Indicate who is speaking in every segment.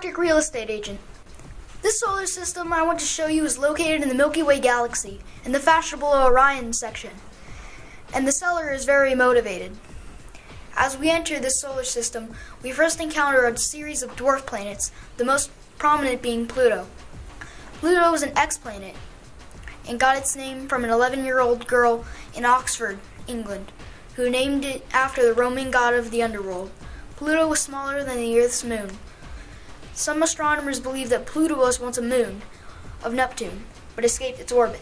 Speaker 1: Psychic Real Estate Agent. This solar system I want to show you is located in the Milky Way galaxy, in the fashionable Orion section, and the seller is very motivated. As we enter this solar system, we first encounter a series of dwarf planets, the most prominent being Pluto. Pluto is an X-planet, and got its name from an 11-year-old girl in Oxford, England, who named it after the Roman god of the underworld. Pluto was smaller than the Earth's moon. Some astronomers believe that Pluto was once a moon of Neptune, but escaped its orbit.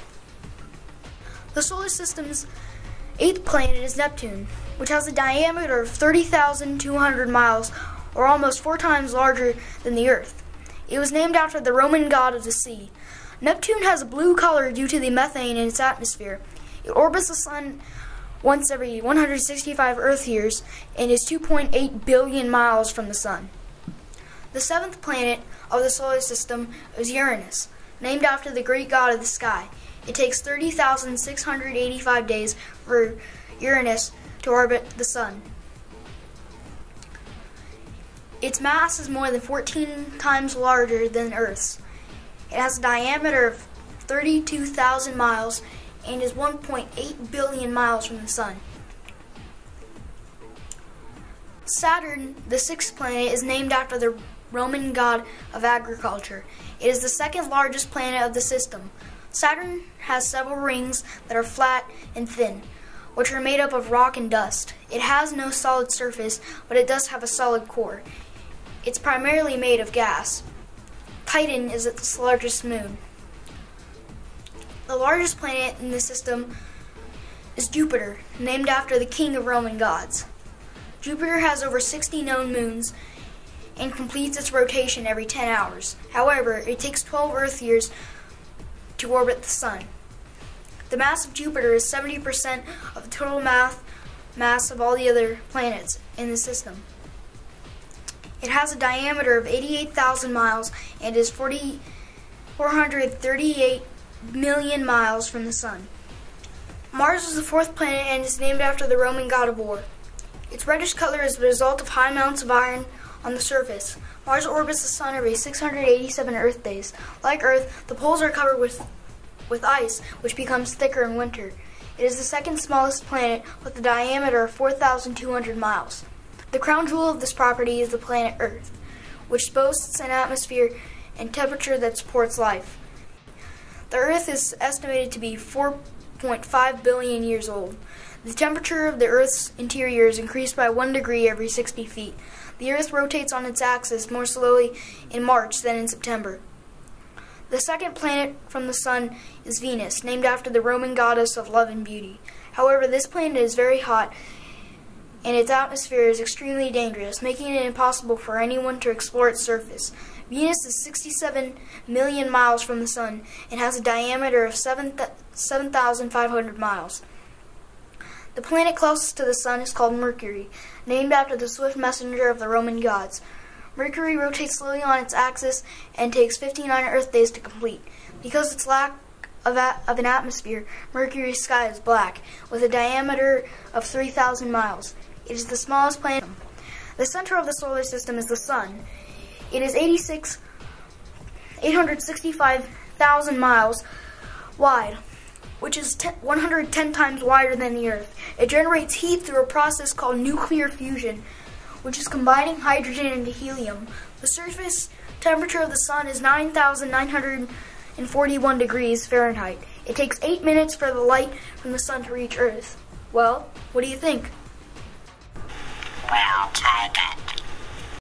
Speaker 1: The solar system's 8th planet is Neptune, which has a diameter of 30,200 miles, or almost 4 times larger than the Earth. It was named after the Roman god of the sea. Neptune has a blue color due to the methane in its atmosphere. It orbits the Sun once every 165 Earth years and is 2.8 billion miles from the Sun. The 7th planet of the solar system is Uranus, named after the great god of the sky. It takes 30,685 days for Uranus to orbit the Sun. Its mass is more than 14 times larger than Earth's. It has a diameter of 32,000 miles and is 1.8 billion miles from the Sun. Saturn, the 6th planet, is named after the Roman god of agriculture. It is the 2nd largest planet of the system. Saturn has several rings that are flat and thin, which are made up of rock and dust. It has no solid surface, but it does have a solid core. It's primarily made of gas. Titan is its largest moon. The largest planet in the system is Jupiter, named after the king of Roman gods. Jupiter has over 60 known moons and completes its rotation every 10 hours. However, it takes 12 Earth years to orbit the Sun. The mass of Jupiter is 70% of the total mass of all the other planets in the system. It has a diameter of 88,000 miles and is 438 million miles from the Sun. Mars is the 4th planet and is named after the Roman god of war. Its reddish color is the result of high amounts of iron on the surface. Mars orbits the Sun every 687 Earth days. Like Earth, the poles are covered with ice, which becomes thicker in winter. It is the 2nd smallest planet with a diameter of 4,200 miles. The crown jewel of this property is the planet Earth, which boasts an atmosphere and temperature that supports life. The Earth is estimated to be 4.5 billion years old. The temperature of the Earth's interior is increased by 1 degree every 60 feet. The Earth rotates on its axis more slowly in March than in September. The 2nd planet from the Sun is Venus, named after the Roman goddess of love and beauty. However, this planet is very hot and its atmosphere is extremely dangerous, making it impossible for anyone to explore its surface. Venus is 67 million miles from the Sun and has a diameter of 7,500 miles. The planet closest to the Sun is called Mercury, named after the swift messenger of the Roman gods. Mercury rotates slowly on its axis and takes 59 Earth days to complete. Because of its lack of an atmosphere, Mercury's sky is black, with a diameter of 3,000 miles. It is the smallest planet. The center of the solar system is the Sun. It is 865,000 miles wide, which is 110 times wider than the Earth. It generates heat through a process called nuclear fusion, which is combining hydrogen into helium. The surface temperature of the Sun is 9,941 degrees Fahrenheit. It takes 8 minutes for the light from the Sun to reach Earth. Well, what do you think?
Speaker 2: Well taken.